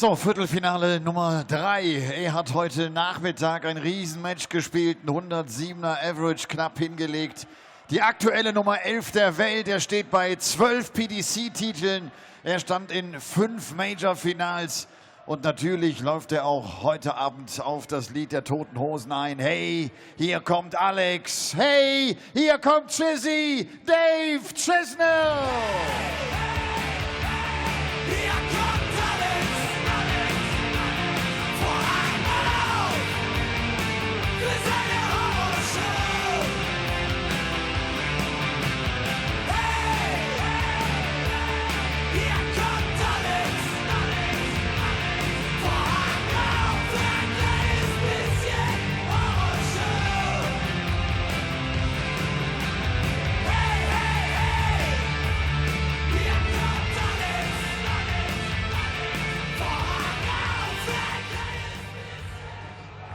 So, Viertelfinale Nummer 3. Er hat heute Nachmittag ein Riesenmatch gespielt, ein 107er Average knapp hingelegt. Die aktuelle Nummer 11 der Welt, er steht bei 12 PDC-Titeln. Er stand in 5 Major-Finals. Und natürlich läuft er auch heute Abend auf das Lied der Toten Hosen ein. Hey, hier kommt Alex. Hey, hier kommt Chizzy. Dave Chisnall.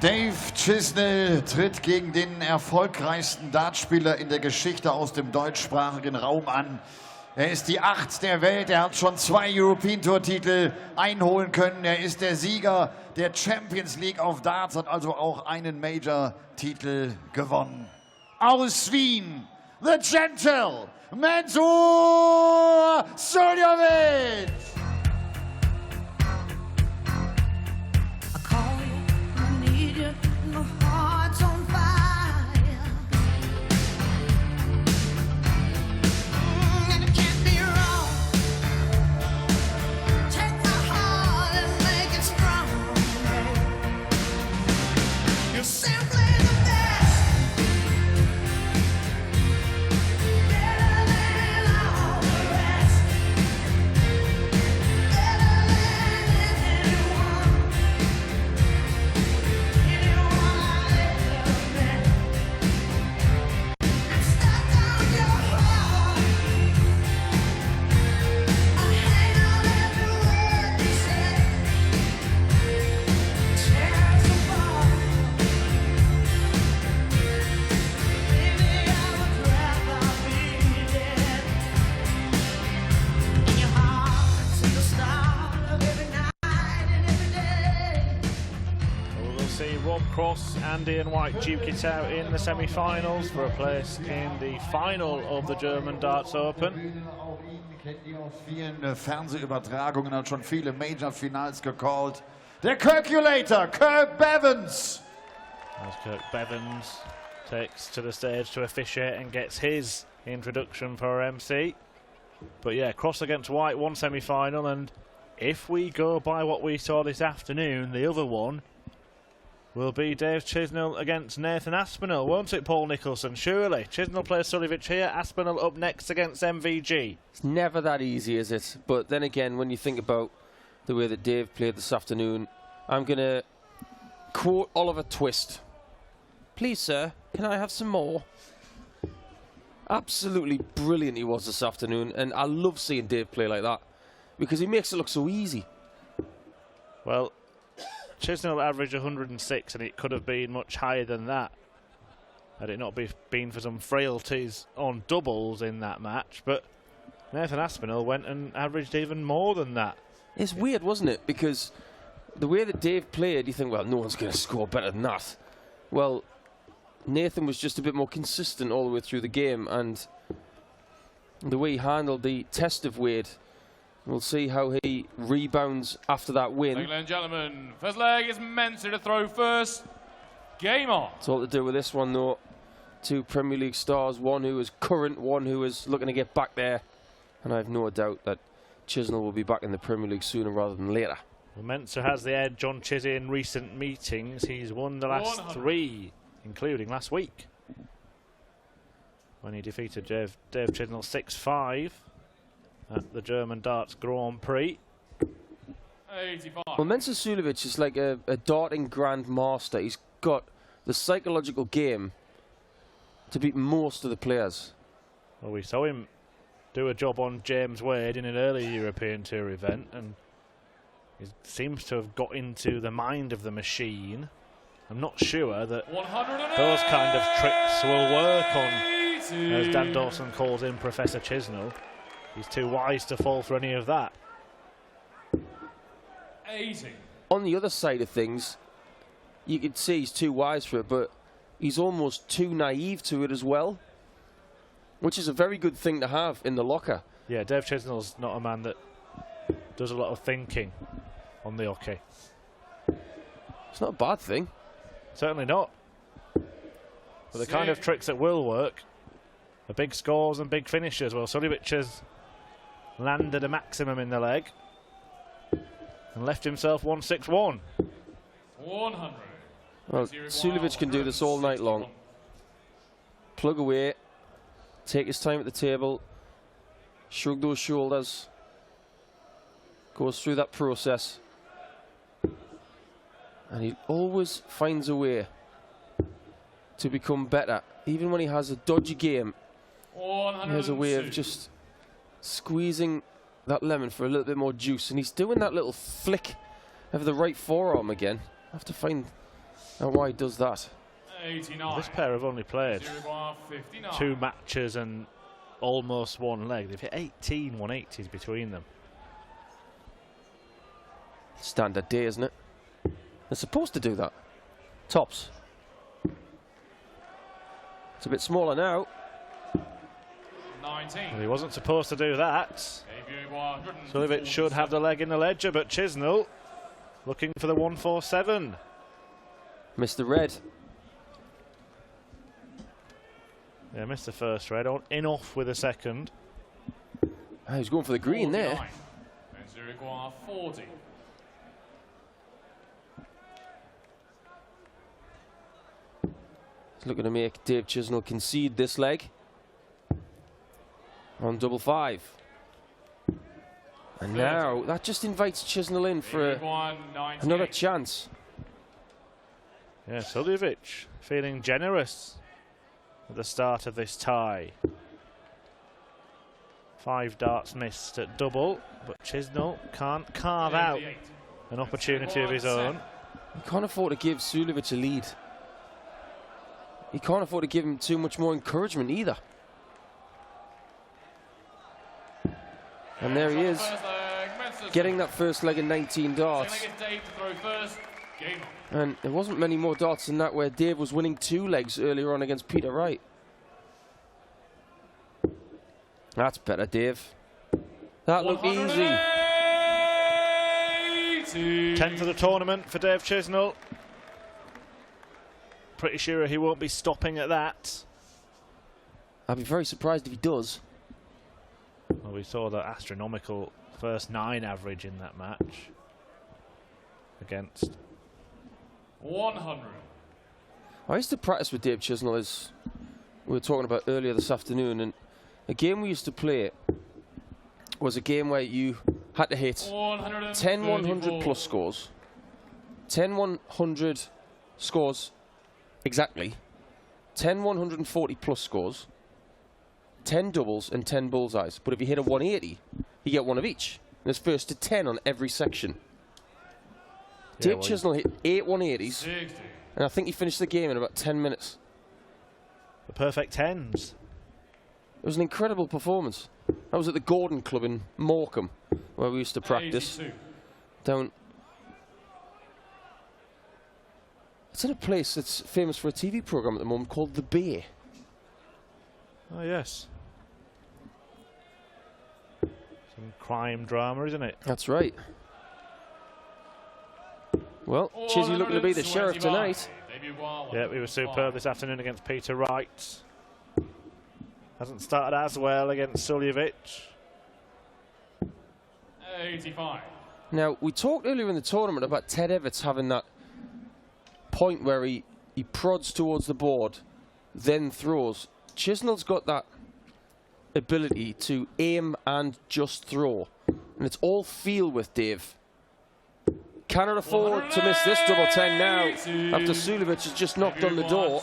Dave Chisnall tritt gegen den erfolgreichsten Dartspieler in der Geschichte aus dem deutschsprachigen Raum an. Er ist die 8 der Welt, er hat schon 2 European Tour Titel einholen können. Er ist der Sieger der Champions League of Darts, hat also auch einen Major-Titel gewonnen. Aus Wien, the Gentle, Mensur Suljovic. Rob Cross and Ian White duke it out in the semi-finals for a place in the final of the German Darts Open. Kennt ihn aus vielen Fernsehübertragungen, hat schon viele Major-Finals gecallt. Der Calculator, Kirk Bevins. As Kirk Bevins takes to the stage to officiate and gets his introduction for MC. But yeah, Cross against White, one semi-final, and if we go by what we saw this afternoon, the other one will be Dave Chisnall against Nathan Aspinall, won't it, Paul Nicholson? Surely. Chisnall plays Suljovic here, Aspinall up next against MVG. It's never that easy, is it? But then again, when you think about the way that Dave played this afternoon, I'm going to quote Oliver Twist. Please, sir, can I have some more? Absolutely brilliant he was this afternoon, and I love seeing Dave play like that because he makes it look so easy. Well, Chisnall averaged 106, and it could have been much higher than that had it not been for some frailties on doubles in that match. But Nathan Aspinall went and averaged even more than that. It's weird, wasn't it? Because the way that Dave played, you think, well, no one's going to score better than that. Well, Nathan was just a bit more consistent all the way through the game, and the way he handled the test of Wade, we'll see how he rebounds after that win. Ladies and gentlemen, first leg is Mensah to throw first. Game on. It's all to do with this one, though. 2 Premier League stars, one who is current, one who is looking to get back there. And I have no doubt that Chisnall will be back in the Premier League sooner rather than later. Well, Mensah has the edge on Chizzy in recent meetings. He's won the last 3, including last week, when he defeated Dave Chisnall 6-5. At the German Darts Grand Prix. 85. Well, Mensah Suljovic is like a darting grand master. He's got the psychological game to beat most of the players. Well, we saw him do a job on James Wade in an early European Tour event, and he seems to have got into the mind of the machine. I'm not sure that those kind of tricks will work on, as Dan Dawson calls him, Professor Chisnall. He's too wise to fall for any of that. 80. On the other side of things, you could say he's too wise for it, but he's almost too naive to it as well, which is a very good thing to have in the locker. Yeah, Dave Chisnall's not a man that does a lot of thinking on the hockey. It's not a bad thing. Certainly not. But the kind of tricks that will work are big scores and big finishes. Well, Suljovic has landed a maximum in the leg and left himself 161. 100. Well, Suljovic can do this all night long. Plug away, take his time at the table, shrug those shoulders, goes through that process, and he always finds a way to become better. Even when he has a dodgy game, he has a way of just squeezing that lemon for a little bit more juice, and he's doing that little flick of the right forearm again. I have to find out why he does that. 89. This pair have only played 59. 2 matches and almost 1 leg. They've hit 18 180s between them. Standard day, isn't it? They're supposed to do that. Tops. It's a bit smaller now. 19. Well, he wasn't supposed to do that. Debut 100. Suljovic should have the leg in the ledger, but Chisnall looking for the 147. Missed the red. Yeah, missed the first red. In off with a second. He was going for the green there. 49. And Zurich 40. He's looking to make Dave Chisnall concede this leg on double 5. And now that just invites Chisnall in for another chance. Yeah, Suljovic feeling generous at the start of this tie. 5 darts missed at double, but Chisnall can't carve out an opportunity of his own. He can't afford to give Suljovic a lead. He can't afford to give him too much more encouragement either. And there he is, getting that first leg in 19 darts. And there wasn't many more darts than that where Dave was winning 2 legs earlier on against Peter Wright. That's better, Dave. That looked easy. 10th of the tournament for Dave Chisnall. Pretty sure he won't be stopping at that. I'd be very surprised if he does. Well, we saw the astronomical first 9 average in that match against 100. I used to practice with Dave Chisnall, as we were talking about earlier this afternoon, and a game we used to play was a game where you had to hit 10 100 plus scores, 10 100 scores exactly, 10 140 plus scores, 10 doubles and 10 bullseyes. But if you hit a 180, you get 1 of each. And there's first to 10 on every section. Yeah, Dave Chisnall hit 8 180s, 60. and I think he finished the game in about 10 minutes. the perfect 10s. It was an incredible performance. I was at the Gordon Club in Morecambe, where we used to practice. 82. Down. It's in a place that's famous for a TV program at the moment called The Bay. Oh, yes. Some crime drama, isn't it? That's right. Well, Chizzy looking to be the sheriff tonight. Yeah, he was superb this afternoon against Peter Wright. Hasn't started as well against Suljovic. 85. Now, we talked earlier in the tournament about Ted Everts having that point where he prods towards the board, then throws. Chisnall's got that ability to aim and just throw. And it's all feel with Dave. Cannot afford to miss this double 10 now after Suljovic has just knocked on the door.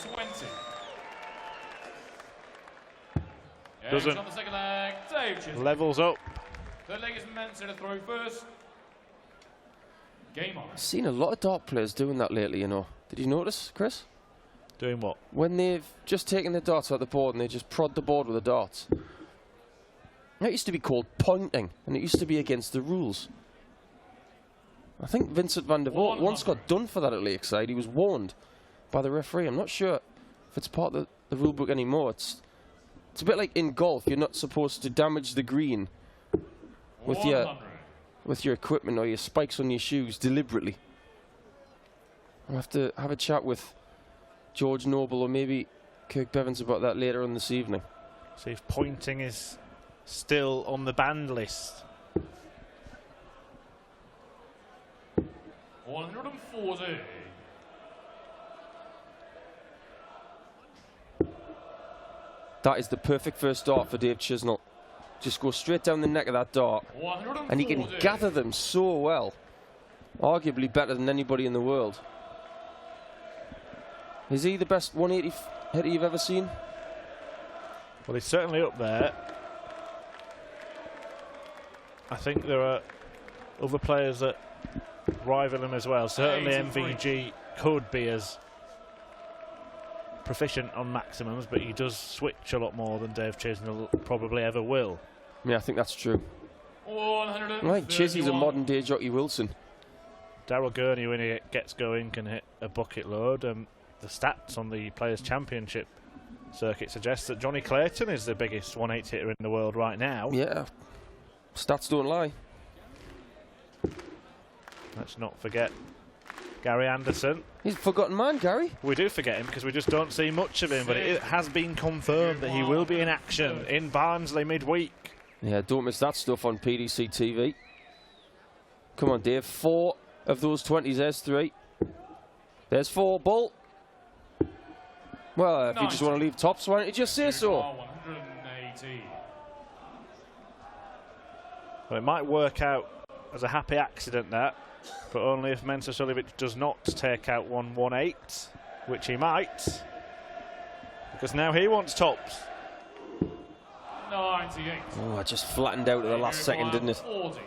Doesn't. On the second leg, Dave Chisnall. Levels up. Third leg is Mensa to throw first. Game on. I've seen a lot of dart players doing that lately, you know. Did you notice, Chris? Doing what? When they've just taken the darts out the board and they just prod the board with the darts. That used to be called pointing, and it used to be against the rules. I think Vincent van der Voort once got done for that at Lakeside. He was warned by the referee. I'm not sure if it's part of the rule book anymore. It's a bit like in golf. You're not supposed to damage the green with your equipment or your spikes on your shoes deliberately. I'll have to have a chat with George Noble or maybe Kirk Bevins about that later on this evening. See if pointing is still on the banned list. 140. That is the perfect first dart for Dave Chisnall. Just go straight down the neck of that dart. 140. And he can gather them so well. Arguably better than anybody in the world. Is he the best 180 hitter you've ever seen? Well, he's certainly up there. I think there are other players that rival him as well. Certainly MVG could be as proficient on maximums, but he does switch a lot more than Dave Chisnall probably ever will. Yeah, I think that's true. I think Chizzy's a modern day Jockey Wilson. Daryl Gurney, when he gets going, can hit a bucket load. The stats on the Players' Championship circuit suggest that Johnny Clayton is the biggest 180 hitter in the world right now. Yeah, stats don't lie. Let's not forget Gary Anderson. He's a forgotten man, Gary. We do forget him because we just don't see much of him, but it has been confirmed that he will be in action in Barnsley midweek. Yeah, don't miss that stuff on PDC TV. Come on, Dave. 4 of those 20s. There's 3. There's 4. Bull. Well, if you just want to leave tops, why don't you just say so? 180. Well, it might work out as a happy accident, that, but only if Mensah Suljovic does not take out 118, which he might, because now he wants tops. 98. Oh, I just flattened out at the last second, didn't it? 40.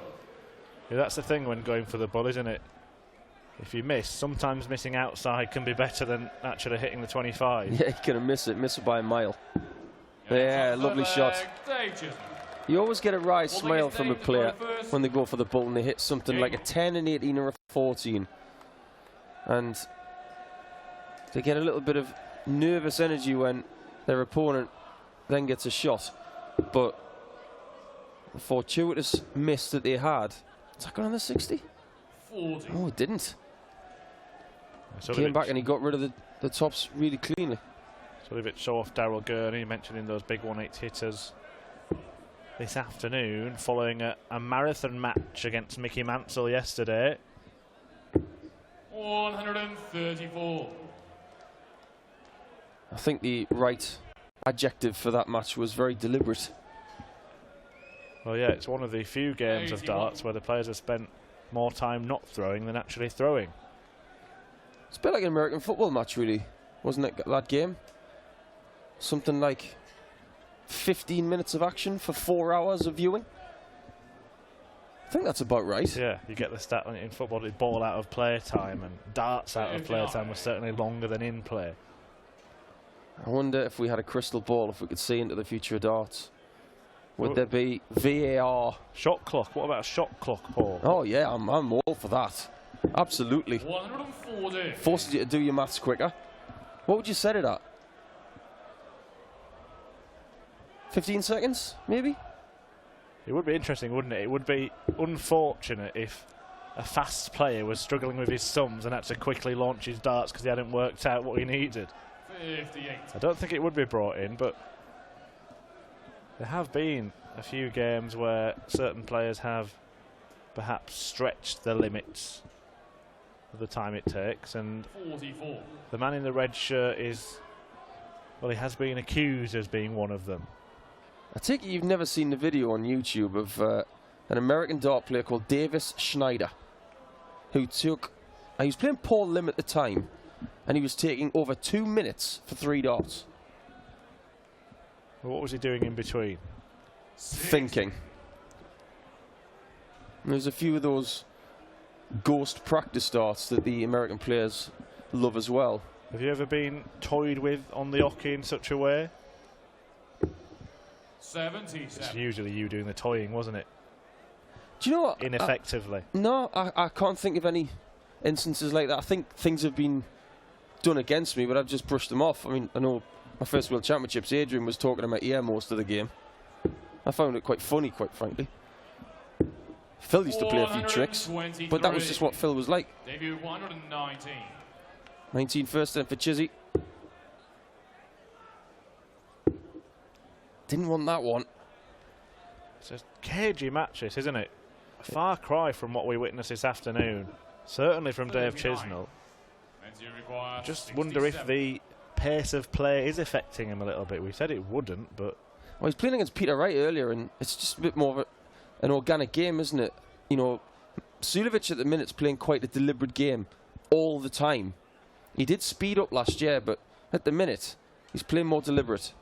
Yeah, that's the thing when going for the bull, isn't it? If you miss, sometimes missing outside can be better than actually hitting the 25. Yeah, you're going to miss it by a mile. Yeah, lovely shot. You always get a wry smile from a player when they go for the bull and they hit something like a 10, an 18 or a 14. And they get a little bit of nervous energy when their opponent then gets a shot. But the fortuitous miss that they had, is that going on the 60? 40. Oh, it didn't. So Came back and he got rid of the tops really cleanly. So a bit show off Daryl Gurney, mentioning those big 180 hitters this afternoon, following a marathon match against Mickey Mansell yesterday. 134. I think the right adjective for that match was very deliberate. Well, yeah, it's one of the few games of darts where the players have spent more time not throwing than actually throwing. It's a bit like an American football match, really, wasn't it, that game? Something like 15 minutes of action for 4 hours of viewing. I think that's about right. Yeah, you get the stat in football, the ball out of play time, and darts out of play time was certainly longer than in play. I wonder if we had a crystal ball, if we could see into the future of darts. Would there be VAR? Shot clock. What about a shot clock, Paul? Oh, yeah, I'm all for that. Absolutely. 140. Forces you to do your maths quicker. What would you set it at? 15 seconds, maybe? It would be interesting, wouldn't it? It would be unfortunate if a fast player was struggling with his sums and had to quickly launch his darts because he hadn't worked out what he needed. 58. I don't think it would be brought in, but there have been a few games where certain players have perhaps stretched the limits of the time it takes, and 44. the man in the red shirt is, well, he has been accused as being one of them. I take it you've never seen the video on YouTube of an American dart player called Davis Schneider, who took, he was playing Paul Lim at the time, and he was taking over 2 minutes for 3 darts. Well, what was he doing in between? Thinking. And there's a few of those ghost practice darts that the American players love as well. Have you ever been toyed with on the hockey in such a way? 77. It's usually you doing the toying, wasn't it? Do you know what? ineffectively. No, I can't think of any instances like that. I think things have been done against me, but I've just brushed them off. I mean, I know my first World Championships, Adrian was talking in my ear most of the game. I found it quite funny, quite frankly. Phil used to play a few tricks, but that was just what Phil was like. Debut 119. 19 first then for Chizzy. Didn't want that one. It's a cagey match, this, isn't it? A far cry from what we witnessed this afternoon. Certainly from Dave Chisnall. Just wonder if the pace of play is affecting him a little bit. We said it wouldn't, but... Well, he's playing against Peter Wright earlier, and it's just a bit more of an organic game, isn't it? You know, Suljovic at the minute's playing quite a deliberate game all the time. He did speed up last year, but at the minute, he's playing more deliberate.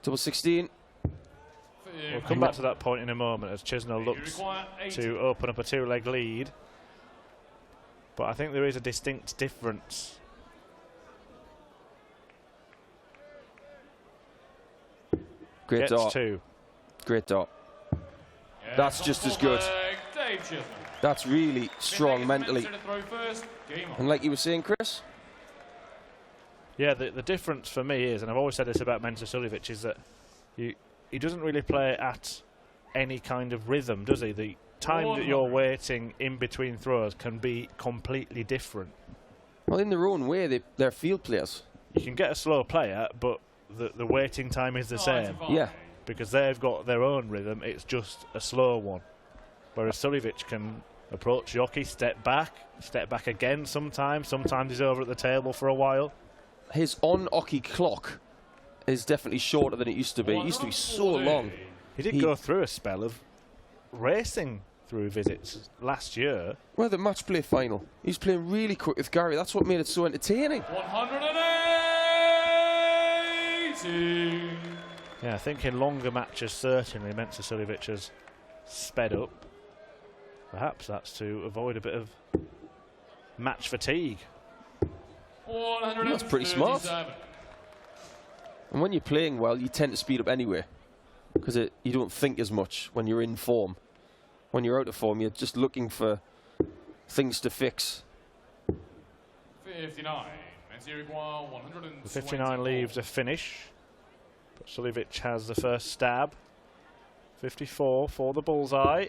Double 16. We'll come back to that point in a moment as Chisnall looks to open up a two-leg lead. But I think there is a distinct difference. Great dot. Two. Great dot. That's just as good. That's really strong mentally. And like you were saying, Chris? Yeah, the difference for me is, and I've always said this about Mensah Suljovic, is that he doesn't really play at any kind of rhythm, does he? The time that you're waiting in between throws can be completely different. Well, in their own way, they're field players. You can get a slow player, but the waiting time is the same. Yeah. Because they've got their own rhythm, it's just a slow one. Whereas Suljovic can approach Yoki, step back again sometimes. Sometimes he's over at the table for a while. His on-Oki clock is definitely shorter than it used to be. It used to be so long. He did go through a spell of racing through visits last year. Well, the match play final. He's playing really quick with Gary. That's what made it so entertaining. 180. Yeah, I think in longer matches, certainly, Mensah Suljovic has sped up. Perhaps that's to avoid a bit of match fatigue. That's pretty smart. And when you're playing well, you tend to speed up anyway, because you don't think as much when you're in form. When you're out of form, you're just looking for things to fix. 59. The 59 leaves a finish, but Suljovic has the first stab. 54 for the bullseye.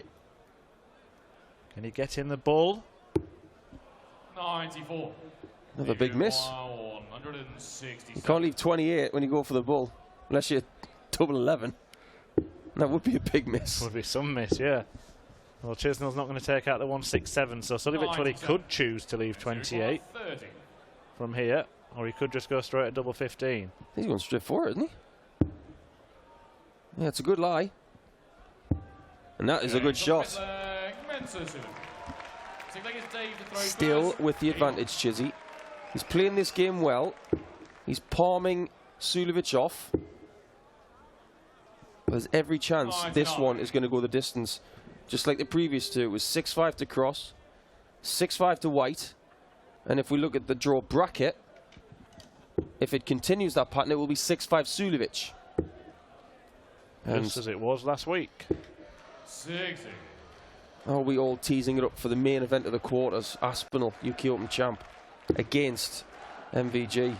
Can he get in the bull? 94. Another big miss. You can't leave 28 when you go for the bull, unless you're double 11. That would be a big miss. Would be some miss, yeah. Well, Chisnall's not going to take out the 167, so Suljovic really could choose to leave 28 from here, or he could just go straight at double 15. He's going straight for it, isn't he? Yeah, it's a good lie. And that is a good shot. Still with the advantage, Chizzy. He's playing this game well. He's palming Suljovic off. There's every chance this one is going to go the distance. Just like the previous two, it was 6-5 to Cross, 6-5 to White. And if we look at the draw bracket, if it continues that pattern, it will be 6-5 Suljovic. Just as it was last week. 60. Are we all teasing it up for the main event of the quarters? Aspinall, UK Open champ, against MVG.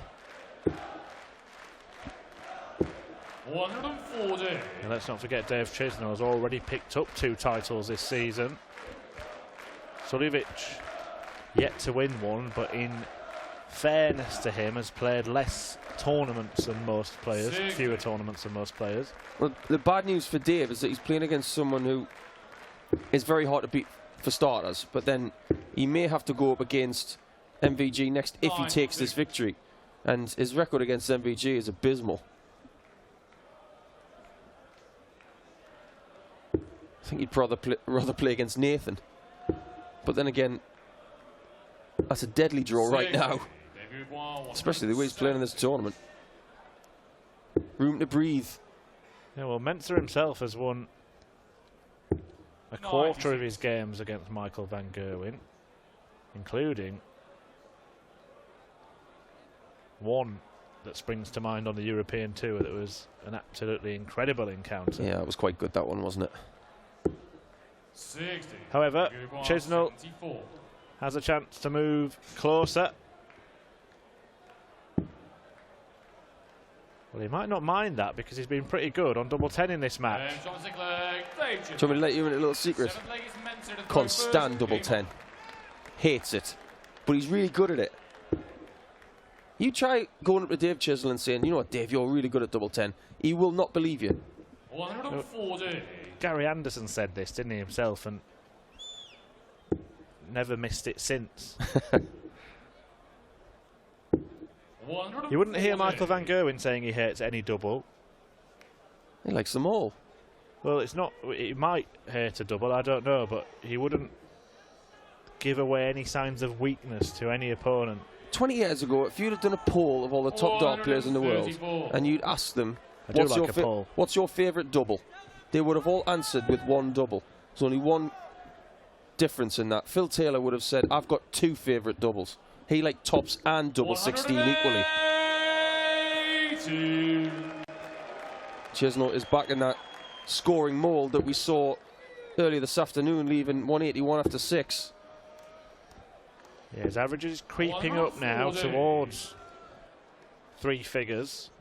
140. And let's not forget Dave Chisnall has already picked up 2 titles this season. Suljovic yet to win one, but in fairness to him has played less tournaments than most players, fewer tournaments than most players. Well, the bad news for Dave is that he's playing against someone who is very hard to beat for starters, but then he may have to go up against MVG next if he takes this victory. And his record against MVG is abysmal. I think he'd rather play against Nathan. But then again, that's a deadly draw right now. Especially the way he's playing in this tournament. Room to breathe. Yeah, well, Mensah himself has won a quarter of his games against Michael van Gerwen, including one that springs to mind on the European Tour that was an absolutely incredible encounter. Yeah, it was quite good, that one, wasn't it? 60. However, Uruguay, Chisnall 74. has a chance to move closer. Well, he might not mind that because he's been pretty good on double 10 in this match. Do you want me to let you in a little secret? Can't stand double 10. Hates it. But he's really good at it. You try going up to Dave Chisnall and saying, you know what, Dave, you're really good at double 10. He will not believe you. 140. Gary Anderson said this, didn't he, himself, and never missed it since. You wouldn't hear Michael Van Gerwen saying he hates any double. He likes them all. Well, it's not. He might hate a double, I don't know, but he wouldn't give away any signs of weakness to any opponent. 20 years ago, if you'd have done a poll of all the top dart players in the world, and you'd asked them, what's your favourite double? They would have all answered with one double. There's only one difference in that. Phil Taylor would have said, I've got two favourite doubles. He liked tops and double 16 equally. Chisnall is back in that scoring mould that we saw earlier this afternoon, leaving 181 after 6. Yeah, his average is creeping up now towards 3 figures.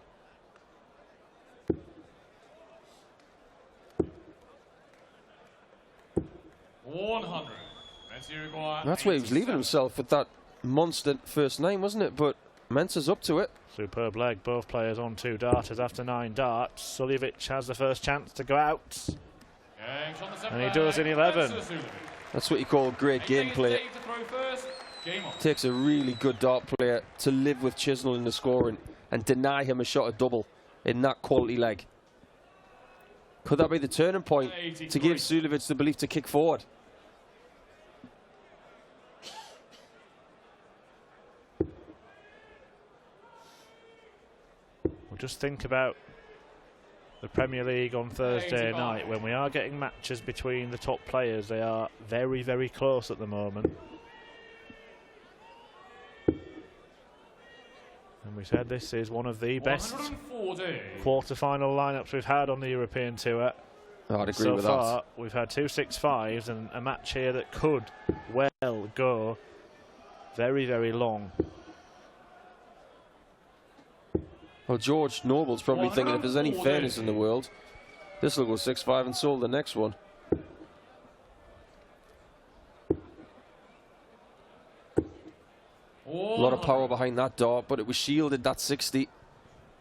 That's where he was leaving himself with that monster first 9, wasn't it? But Mensah's up to it. Superb leg, both players on 2 darters after 9 darts. Suljovic has the first chance to go out. And he does in 11. That's what you call great gameplay. Takes a really good dart player to live with Chisnall in the scoring and deny him a shot at double in that quality leg. Could that be the turning point to give Suljovic the belief to kick forward? Well, just think about the Premier League on Thursday night when we are getting matches between the top players. They are very, very close at the moment. And we said this is one of the best quarter-final lineups we've had on the European Tour. I'd agree so with far, that. We've had 2 6-5s and a match here that could well go very, very long. Well, George Noble's probably thinking if there's any fairness in the world, this will go 6-5 and solve the next one. A lot of power behind that dart, but it was shielded, that 60.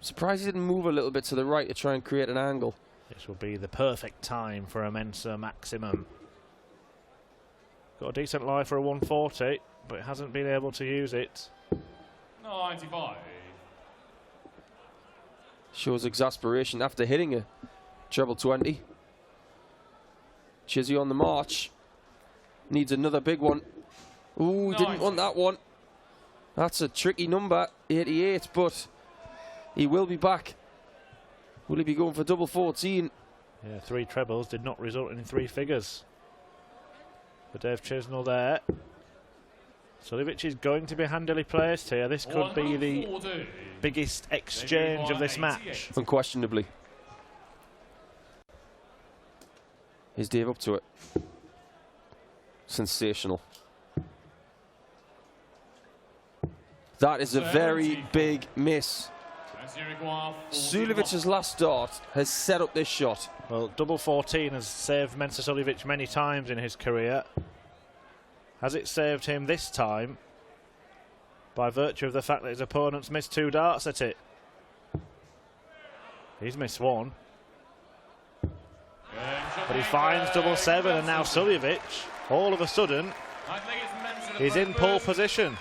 Surprised he didn't move a little bit to the right to try and create an angle. This will be the perfect time for a Mensah maximum. Got a decent lie for a 140, but hasn't been able to use it. 95. Shows exasperation after hitting a treble 20. Chizzy on the march. Needs another big one. Ooh, didn't want that one. That's a tricky number, 88, but he will be back. Will he be going for double 14? Yeah, 3 trebles did not result in 3 figures for Dave Chisnall there. Suljovic is going to be handily placed here. This could be the biggest exchange of this match. Unquestionably. Is Dave up to it? Sensational. That is a very big miss. Suljović's last dart has set up this shot. Well, double 14 has saved Mensah Suljovic many times in his career. Has it saved him this time by virtue of the fact that his opponent's missed 2 darts at it? He's missed 1. But he finds double 7, and now Suljovic, all of a sudden, is in pole position.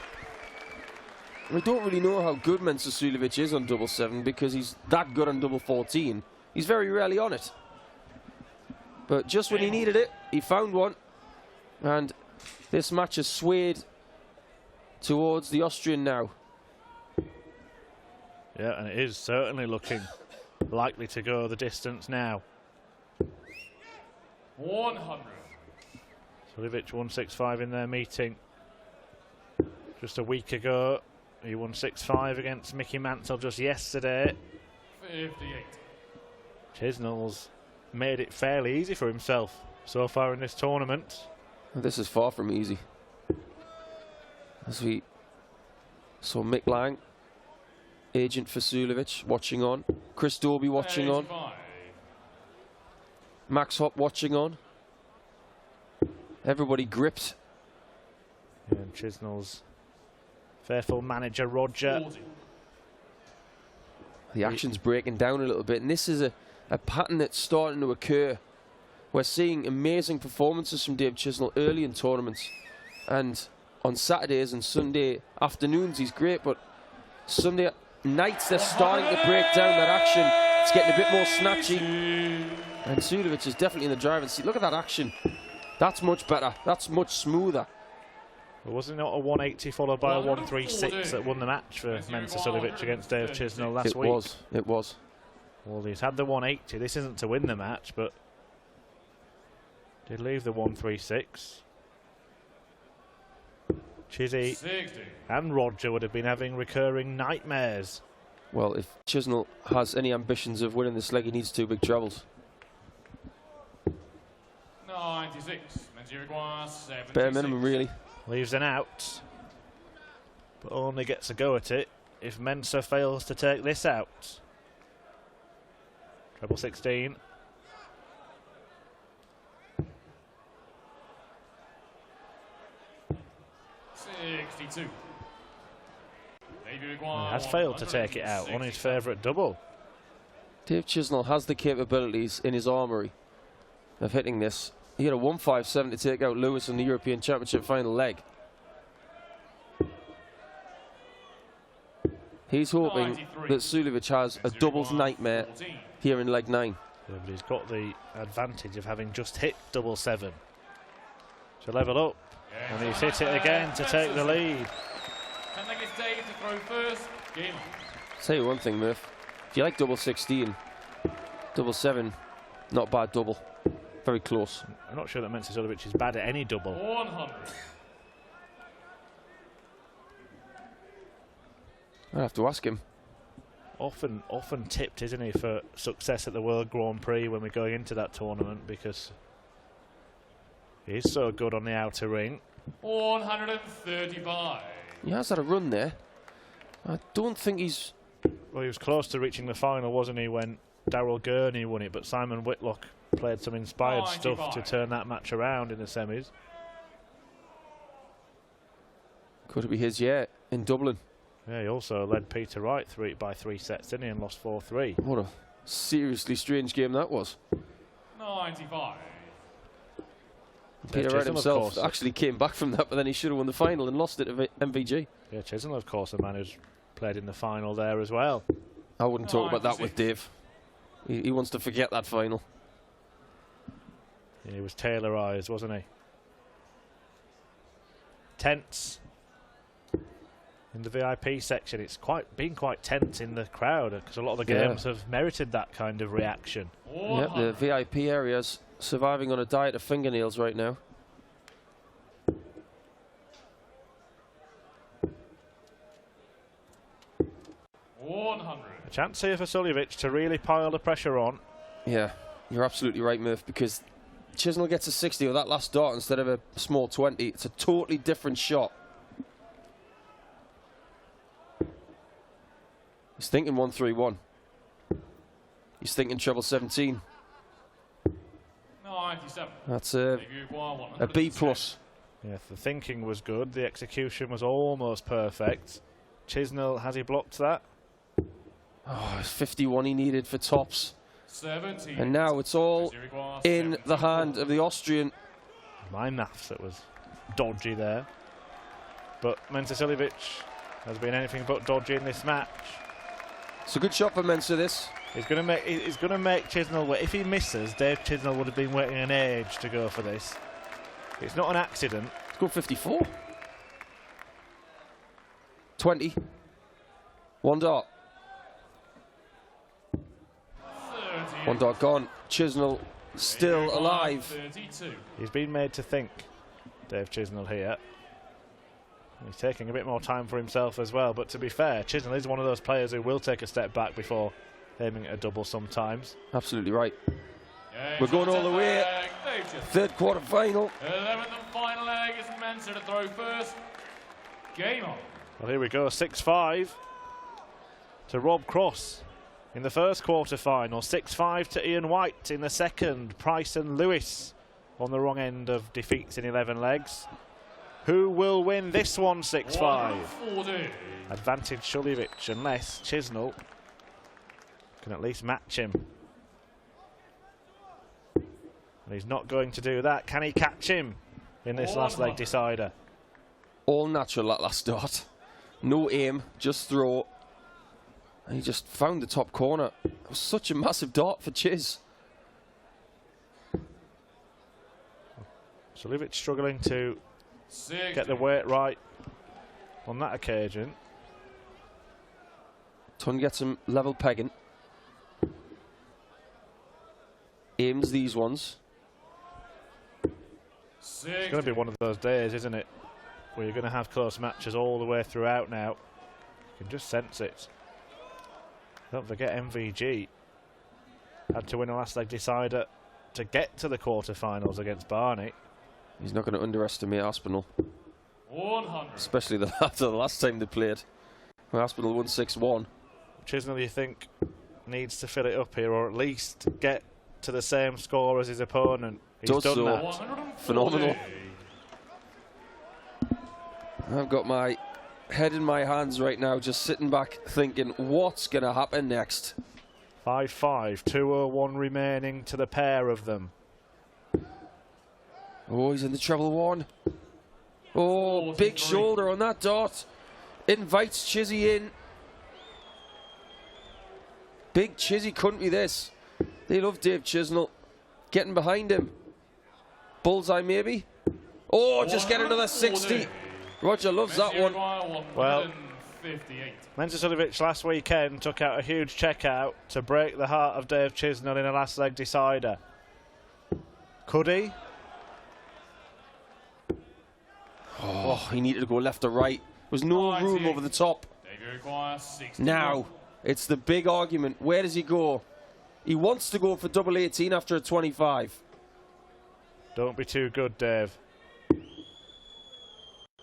We don't really know how good Mensah Suljovic is on double 7 because he's that good on double 14. He's very rarely on it. But just when he needed it, he found one. And this match has swayed towards the Austrian now. Yeah, and it is certainly looking likely to go the distance now. 100. Suljovic 165 in their meeting just a week ago. He won 6-5 against Mickey Mantle just yesterday. 58. Chisnall's made it fairly easy for himself. so far in this tournament. This is far from easy. As we saw Mick Lang, agent for Suljovic, watching on. Chris Dobie watching on. Max Hopp watching on. Everybody gripped. And Chisnall's faithful manager, Roger. 40. The action's breaking down a little bit, and this is a pattern that's starting to occur. We're seeing amazing performances from Dave Chisnall early in tournaments, and on Saturdays and Sunday afternoons he's great, but Sunday nights they're starting to break down that action. It's getting a bit more snatchy, and Suljovic is definitely in the driver's seat. Look at that action. That's much better. That's much smoother. Well, was it not a 180 followed by a 136 that won the match for Mensah Suljovic against Dave Chisnall last week? It was. Well, he's had the 180. This isn't to win the match, but did leave the 136. Chizzy 60. and Roger would have been having recurring nightmares. Well, if Chisnall has any ambitions of winning this leg, he needs 2 big trebles. 96. Mensah requires 76. Bare minimum, really. Leaves an out, but only gets a go at it if Mensah fails to take this out. Treble 16. $62. He has failed to take it out on his favourite double. Dave Chisnall has the capabilities in his armoury of hitting this. He had a 157 to take out Lewis in the European Championship final leg. He's hoping that Suljovic has a doubles nightmare here in leg 9. Yeah, but he's got the advantage of having just hit double 7 to level up, and he's hit it again to take the lead. And like it's Dave to throw first. Game on. Tell you one thing, Murph. If you like double 16, double 7, not bad double. Very close. I'm not sure that Mensah Suljovic is bad at any double. 100. I'll have to ask him. Often tipped, isn't he, for success at the World Grand Prix when we're going into that tournament, because he's so good on the outer ring. 135. He has had a run there. I don't think he's... Well, he was close to reaching the final, wasn't he, when Darryl Gurney won it, but Simon Whitlock played some inspired stuff to turn that match around in the semis. Could it be his, yeah, in Dublin. Yeah, he also led Peter Wright by 3 sets, didn't he, and lost 4-3. What a seriously strange game that was. 95. Peter Wright himself actually came back from that, but then he should have won the final and lost it to MVG. Yeah, Chisnall, of course, a man who's played in the final there as well. I wouldn't talk about that with Dave. He wants to forget that final. Yeah, he was Taylorized, wasn't he? Tense in the VIP section. It's been quite tense in the crowd, because a lot of the games have merited that kind of reaction. Yep, the VIP area's surviving on a diet of fingernails right now. A chance here for Suljovic to really pile the pressure on. Yeah, you're absolutely right, Murph, because Chisnall gets a 60 with that last dart instead of a small 20. It's a totally different shot. He's thinking 131. He's thinking treble 17. 97. That's a B plus. Yeah, the thinking was good. The execution was almost perfect. Chisnall, has he blocked that? Oh, it's 51 he needed for tops. 17. And now it's all in the hand of the Austrian. My maths, it was dodgy there. But Mensah Suljovic has been anything but dodgy in this match. It's a good shot for Mensah, this. He's going to make Chisnall wait. If he misses, Dave Chisnall would have been waiting an age to go for this. It's not an accident. It's gone 54. 20. One dart. 38. One dart gone. Chisnall still alive. 32. He's been made to think, Dave Chisnall here. He's taking a bit more time for himself as well, but to be fair, Chisnall is one of those players who will take a step back before aiming at a double sometimes. Absolutely right. We're going all the way. Third quarter final. 11th and final leg is Mensah to throw first. Game on. Well, here we go. 6-5 to Rob Cross in the first quarter final. 6-5 to Ian White in the second. Price and Lewis on the wrong end of defeats in 11 legs. Who will win this one? 6-5. Advantage Suljovic, unless Chisnall can at least match him. And he's not going to do that. Can he catch him in this last leg decider? All natural that last start. No aim, just throw. And he just found the top corner. It was such a massive dart for Chiz. Suljovic struggling to get the weight right on that occasion. Ton gets him level pegging. Aims these ones. It's going to be one of those days, isn't it, where you're going to have close matches all the way throughout now. You can just sense it. Don't forget MVG had to win a last leg decider to get to the quarterfinals against Barney. He's not going to underestimate Aspinall. 100. Especially after the last time they played, where Aspinall won 6-1. Chisnall, you think, needs to fill it up here, or at least get to the same score as his opponent. He's Does done so. that. Phenomenal. I've got my head in my hands right now, just sitting back thinking, what's going to happen next? 5-5, 2:01 remaining to the pair of them. Oh, he's in the treble one. Oh, big shoulder on that dart. Invites Chizzy in. Big Chizzy couldn't be this. They love Dave Chisnall. Getting behind him. Bullseye maybe. Oh, just get another 60. Roger loves that one. Well, Mensah Suljovic last weekend took out a huge checkout to break the heart of Dave Chisnall in a last leg decider. Could he? Oh, he needed to go left or right. There was no room over the top. Now, it's the big argument. Where does he go? He wants to go for double 18 after a 25. Don't be too good, Dave.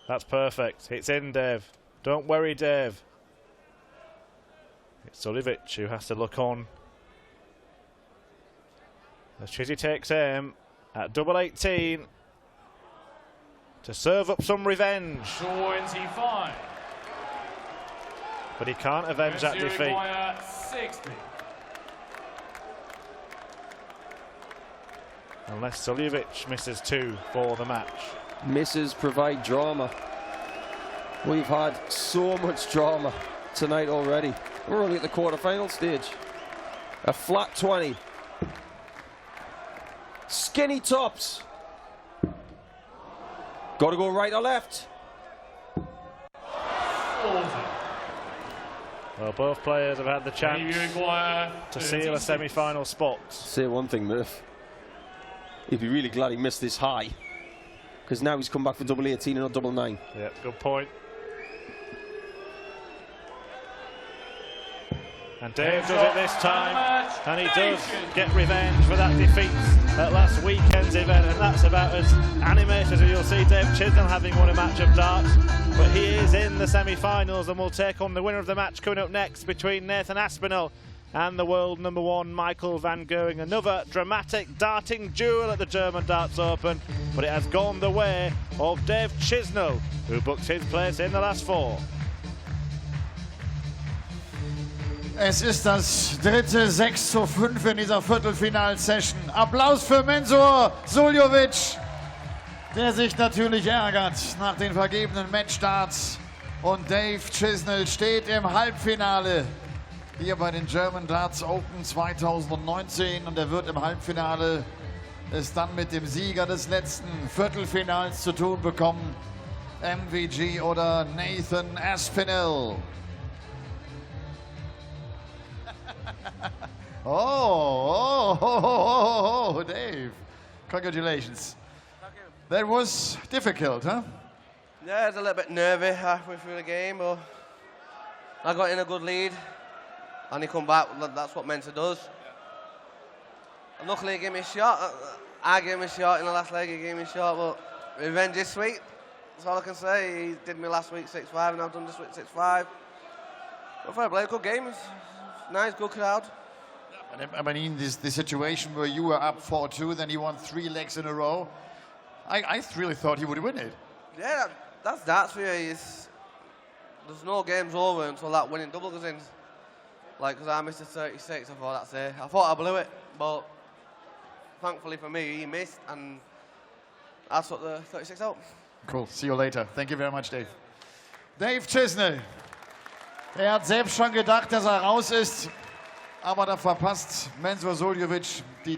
That's perfect. It's in, Dave. Don't worry, Dave. It's Suljovic who has to look on as Chizzy takes aim at double 18 to serve up some revenge. 25. But he can't avenge that defeat. 60. Unless Suljovic misses 2 for the match. Misses provide drama. We've had so much drama tonight already. We're only at the quarter-final stage. A flat 20. Skinny tops. Got to go right or left. Well, both players have had the chance to seal a semi-final spot. Say one thing, Murph. He'd be really glad he missed this high, because now he's come back for double 18 and not double 9. Yeah, good point. And Dave does it this time, and he does get revenge for that defeat at last weekend's event, and that's about as animated as you'll see Dave Chisnall having won a match of darts. But he is in the semi-finals, and will take on the winner of the match coming up next between Nathan Aspinall and the world number 1 Michael van Gerwen. Another dramatic darting duel at the German Darts Open, but it has gone the way of Dave Chisnall, who booked his place in the last 4. Es ist das dritte 6:5 in dieser Viertelfinal-Session. Applaus für Mensah Suljovic, der sich natürlich ärgert nach den vergebenen Matchstarts. Und Dave Chisnall steht im Halbfinale hier bei den German Darts Open 2019. Und er wird im Halbfinale es dann mit dem Sieger des letzten Viertelfinals zu tun bekommen. MVG oder Nathan Aspinall. Oh, Dave. Congratulations. Thank you. That was difficult, huh? Yeah, I was a little bit nervy halfway through the game, but I got in a good lead, and he come back. That's what Mensah does. Luckily, he gave me a shot. I gave him a shot in the last leg. He gave me a shot, but revenge is sweet. That's all I can say. He did me last week 6-5, and I've done this week 6-5. But fair play, good game. Nice, good crowd. I mean, the situation where you were up 4-2, then he won 3 legs in a row. I really thought he would win it. Yeah, that's darts for you. There's no games over until that winning double goes in. Like, because I missed a 36, I thought that's it. I thought I blew it, but thankfully for me, he missed, and I took the 36 out. Cool, see you later. Thank you very much, Dave. Dave Chisnall. Er hat selbst schon gedacht, dass er raus ist, aber da verpasst Mensur Suljovic die